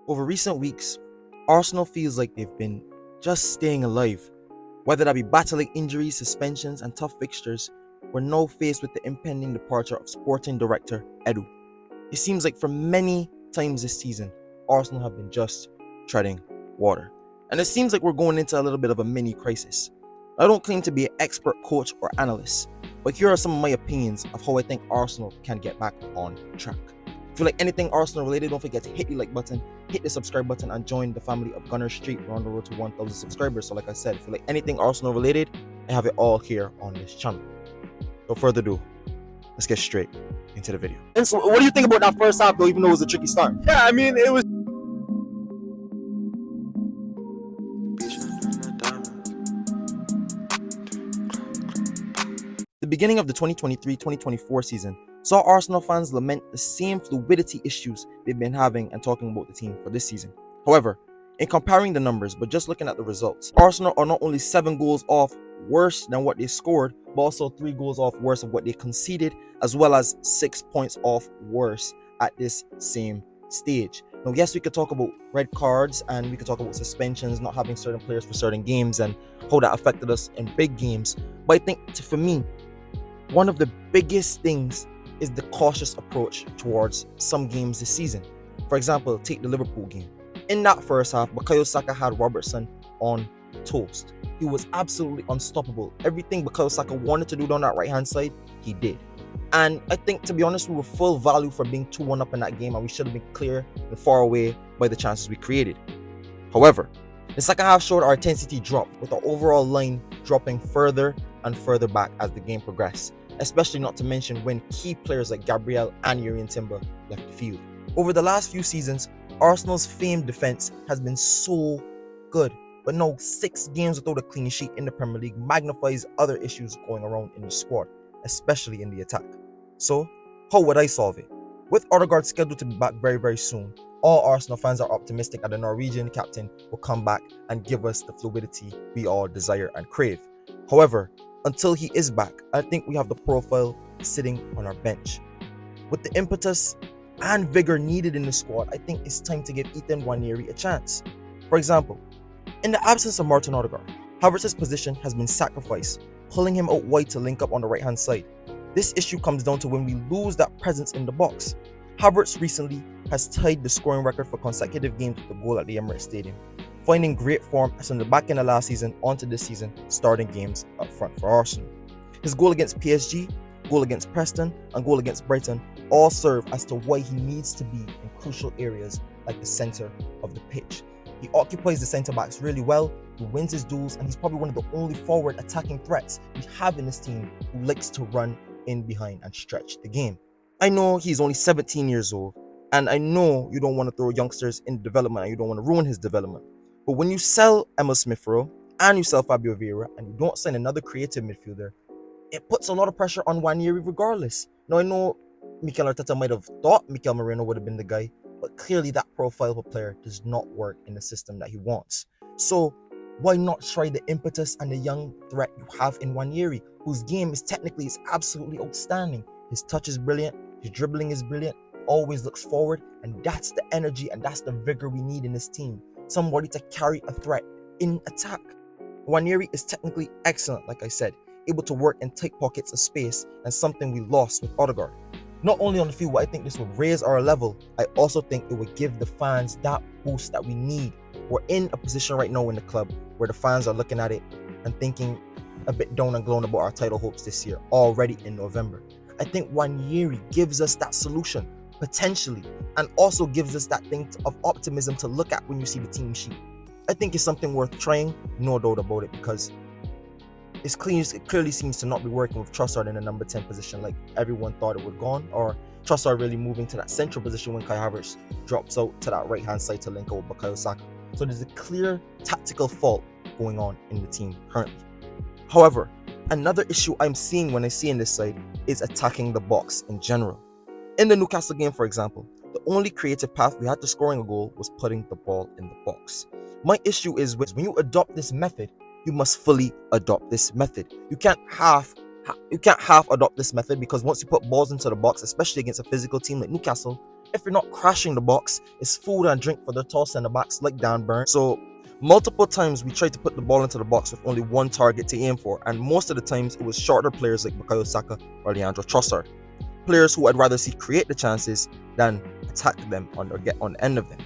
Over recent weeks, Arsenal feels like they've been just staying alive. Whether that be battling injuries, suspensions, and tough fixtures, we're now faced with the impending departure of sporting director Edu. It seems like for many times this season, Arsenal have been just treading water. And it seems like we're going into a little bit of a mini crisis. I don't claim to be an expert coach or analyst, but here are some of my opinions of how I think Arsenal can get back on track. If you like anything Arsenal related, don't forget to hit the like button, hit the subscribe button, and join the family of Gunner Street. We're on the road to 1,000 subscribers. So like I said, if you like anything Arsenal related, I have it all here on this channel. No further ado, let's get straight into the video. And so what do you think about that first half though, even though it was a tricky start? Yeah, I mean, it was. The beginning of the 2023-2024 season saw Arsenal fans lament the same fluidity issues they've been having and talking about the team for this season. However, in comparing the numbers, but just looking at the results, Arsenal are not only 7 goals off worse than what they scored, but also 3 goals off worse of what they conceded, as well as 6 points off worse at this same stage. Now, yes, we could talk about red cards and we could talk about suspensions, not having certain players for certain games and how that affected us in big games. But I think for me, one of the biggest things is the cautious approach towards some games this season. For example, take the Liverpool game. In that first half, Bukayo Saka had Robertson on toast. He was absolutely unstoppable. Everything Bukayo Saka wanted to do down that right-hand side, he did. And I think, to be honest, we were full value for being 2-1 up in that game, and we should have been clear and far away by the chances we created. However, the second half showed our intensity drop, with the overall line dropping further and further back as the game progressed, especially not to mention when key players like Gabriel and Yuri Timber left the field. Over the last few seasons, Arsenal's famed defense has been so good, but now 6 games without a clean sheet in the Premier League magnifies other issues going around in the squad, especially in the attack. So, how would I solve it? With Odegaard scheduled to be back very, very soon, all Arsenal fans are optimistic that the Norwegian captain will come back and give us the fluidity we all desire and crave. However, until he is back, I think we have the profile sitting on our bench. With the impetus and vigor needed in the squad, I think it's time to give Ethan Nwaneri a chance. For example, in the absence of Martin Odegaard, Havertz's position has been sacrificed, pulling him out wide to link up on the right-hand side. This issue comes down to when we lose that presence in the box. Havertz recently has tied the scoring record for consecutive games with a goal at the Emirates Stadium, finding great form as from the back end of last season onto this season, starting games up front for Arsenal. His goal against PSG, goal against Preston, and goal against Brighton all serve as to why he needs to be in crucial areas like the centre of the pitch. He occupies the centre-backs really well, he wins his duels, and he's probably one of the only forward attacking threats we have in this team who likes to run in behind and stretch the game. I know he's only 17 years old, and I know you don't want to throw youngsters in development and you don't want to ruin his development. But when you sell Emil Smith-Rowe and you sell Fabio Vieira and you don't sign another creative midfielder, it puts a lot of pressure on Nwaneri regardless. Now, I know Mikel Arteta might have thought Mikel Moreno would have been the guy, but clearly that profile of a player does not work in the system that he wants. So why not try the impetus and the young threat you have in Nwaneri, whose game is absolutely outstanding. His touch is brilliant, his dribbling is brilliant, always looks forward, and that's the energy and that's the vigor we need in this team. Somebody to carry a threat in attack. Nwaneri is technically excellent, like I said, able to work in tight pockets of space, and something we lost with Odegaard. Not only on the field, but I think this would raise our level, I also think it would give the fans that boost that we need. We're in a position right now in the club where the fans are looking at it and thinking a bit down and glown about our title hopes this year, already in November. I think Nwaneri gives us that solution, potentially, and also gives us that thing of optimism to look at when you see the team sheet. I think it's something worth trying, no doubt about it, because it clearly seems to not be working with Trossard in the number 10 position like everyone thought it would go on, or Trossard really moving to that central position when Kai Havertz drops out to that right-hand side to link up with Bukayo Saka. So there's a clear tactical fault going on in the team currently. However, another issue I'm seeing when I see in this side is attacking the box in general. In the Newcastle game, for example, the only creative path we had to scoring a goal was putting the ball in the box. My issue is when you adopt this method, you must fully adopt this method. You can't half adopt this method, because once you put balls into the box, especially against a physical team like Newcastle, If you're not crashing the box, it's food and drink for the tall centre backs like Dan Burn. So multiple times we tried to put the ball into the box with only one target to aim for, and most of the times it was shorter players like Bukayo Saka or Leandro Trossard. Players who I'd rather see create the chances than attack them or get on the end of them.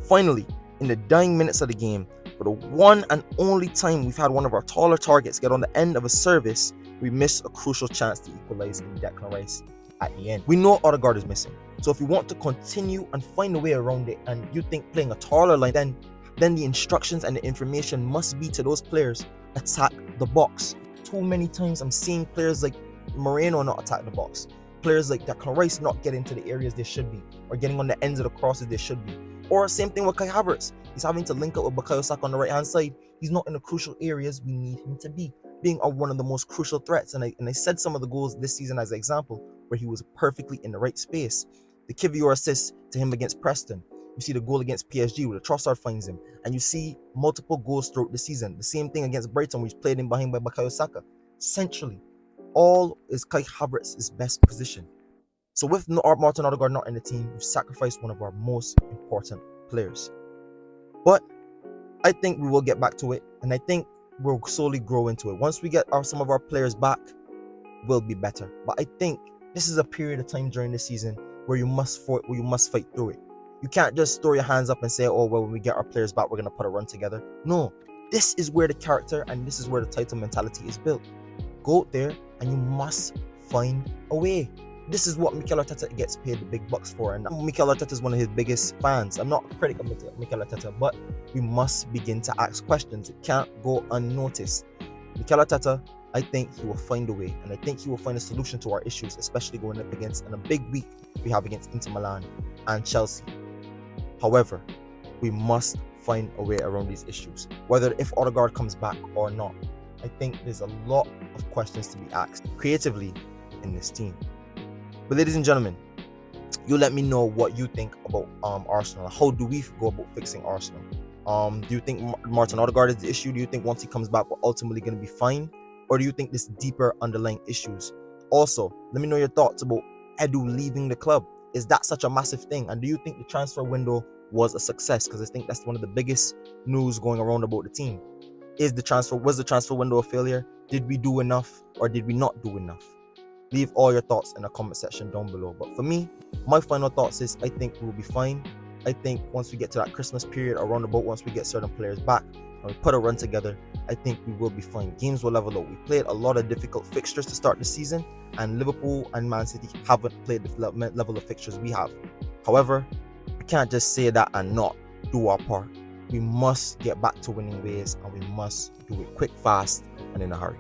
Finally, in the dying minutes of the game, for the one and only time we've had one of our taller targets get on the end of a service, we missed a crucial chance to equalize in Declan Rice at the end. We know Odegaard is missing, so if we want to continue and find a way around it, and you think playing a taller line, then the instructions and the information must be to those players: attack the box. Too many times I'm seeing players like Moreno not attack the box, players like Declan Rice not get into the areas they should be, or getting on the ends of the crosses they should be. Or same thing with Kai Havertz. He's having to link up with Bukayo Saka on the right hand side. He's not in the crucial areas we need him to be, being one of the most crucial threats. And I said some of the goals this season as an example where he was perfectly in the right space. The Kivior assist to him against Preston. You see the goal against PSG where the Trossard finds him, and you see multiple goals throughout the season. The same thing against Brighton where he's played in behind by Bukayo Saka. Centrally, all is Kai Havertz's best position. So with Martin Odegaard not in the team, we've sacrificed one of our most important players. But I think we will get back to it, and I think we'll slowly grow into it. Once we get some of our players back, we'll be better. But I think this is a period of time during the season where you must fight through it. You can't just throw your hands up and say, oh, well, when we get our players back, we're going to put a run together. No, this is where the character and this is where the title mentality is built. Go out there and you must find a way. This is what Mikel Arteta gets paid the big bucks for, and Mikel Arteta is one of his biggest fans. I'm not a critic of Mikel Arteta, but we must begin to ask questions. It can't go unnoticed. Mikel Arteta, I think he will find a way, and I think he will find a solution to our issues, especially going up against a big week we have against Inter Milan and Chelsea. However, we must find a way around these issues, whether if Odegaard comes back or not. I think there's a lot of questions to be asked creatively in this team. But ladies and gentlemen, you let me know what you think about Arsenal. How do we go about fixing Arsenal? Do you think Martin Odegaard is the issue? Do you think once he comes back, we're ultimately going to be fine? Or do you think there's deeper underlying issues? Also, let me know your thoughts about Edu leaving the club. Is that such a massive thing? And do you think the transfer window was a success? Because I think that's one of the biggest news going around about the team. Was the transfer window a failure? Did we do enough or did we not do enough? Leave all your thoughts in the comment section down below. But for me, my final thoughts is I think we'll be fine. I think once we get to that Christmas period, around about once we get certain players back and we put a run together, I think we will be fine. Games will level out. We played a lot of difficult fixtures to start the season, and Liverpool and Man City haven't played the level of fixtures we have. However, we can't just say that and not do our part. We must get back to winning ways, and we must do it quick, fast, and in a hurry.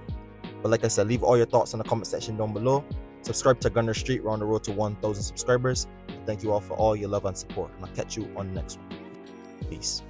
But like I said, leave all your thoughts in the comment section down below. Subscribe to Gunner Street. We're on the road to 1,000 subscribers. And thank you all for all your love and support. And I'll catch you on the next one. Peace.